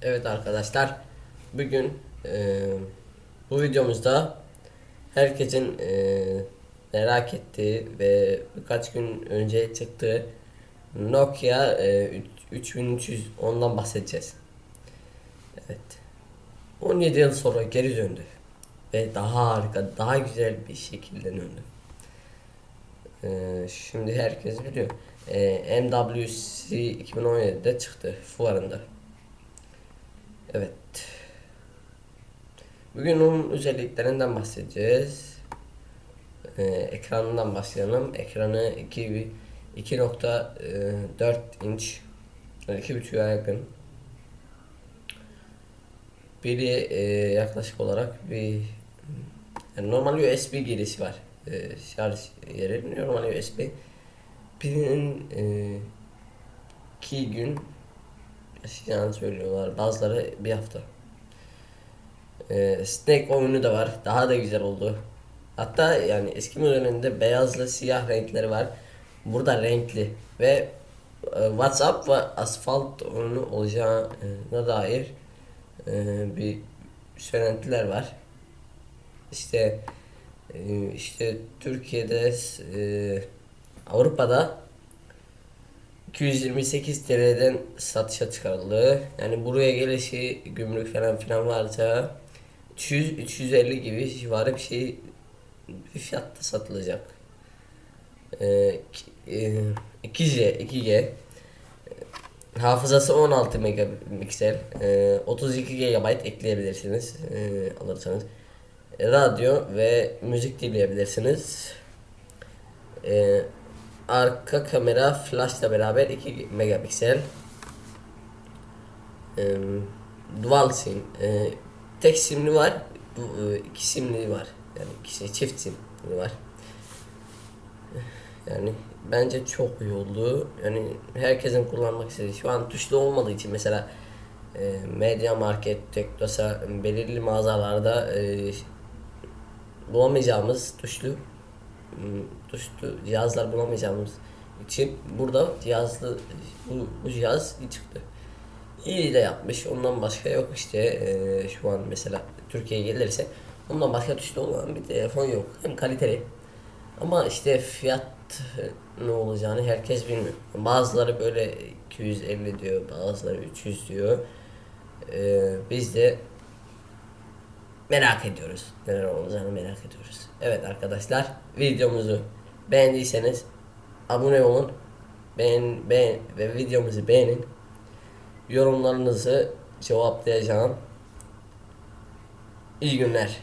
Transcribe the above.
Evet arkadaşlar, bugün bu videomuzda herkesin merak ettiği ve birkaç gün önce çıktığı Nokia 3300 ondan bahsedeceğiz. Evet, 17 yıl sonra geri döndü ve daha harika, daha güzel bir şekilde döndü. Şimdi herkes biliyor. MWC 2017'de çıktı fuarında. Evet. Bugün onun özelliklerinden bahsedeceğiz. Ekranından başlayalım. Ekranı 2.4 inç, yani 2.5'a yakın. Biri yaklaşık olarak yani normal USB girişi var. Şarj yeri normal USB. Pilinin 2 gün yaşayacağını söylüyorlar. Bazıları bir hafta. Snake oyunu da var. Daha da güzel oldu. Hatta yani eski modelinde beyazla siyah renkleri var. Burada renkli ve WhatsApp ve asfalt oyunu olacağına dair bir söylentiler var. İşte işte Türkiye'de Avrupa'da 228 TL'den satışa çıkarıldı. Yani buraya gelişi gümrük falan filan varsa 300-350 gibi civarı bir şey bir fiyatta satılacak. 2G hafızası 16 megapiksel, 32 GB ekleyebilirsiniz alırsanız. Radyo ve müzik dinleyebilirsiniz. E, Arka kamera flashla beraber 2 megapiksel. E, Dual sim. Tek simli var, iki simli var. Yani çift simli var. Yani bence çok iyi oldu. Yani herkesin kullanmak istediği. Şu an tuşlu olmadığı için mesela Media Market, Teknosa belirli mağazalarda bulamayacağımız tuşlu cihazlar bulamayacağımız için burada bu cihaz çıktı. İyi de yapmış. Ondan başka yok işte. Şu an mesela Türkiye'ye gelirse ondan başka tuşlu olan bir telefon yok. Hem kaliteli ama işte fiyat ne olacağını herkes bilmiyor. Bazıları böyle 250 diyor, bazıları 300 diyor. Biz de merak ediyoruz. Neler olacağını merak ediyoruz. Evet arkadaşlar, videomuzu beğendiyseniz abone olun. Beğen ve videomuzu beğenin. Yorumlarınızı cevaplayacağım. İyi günler.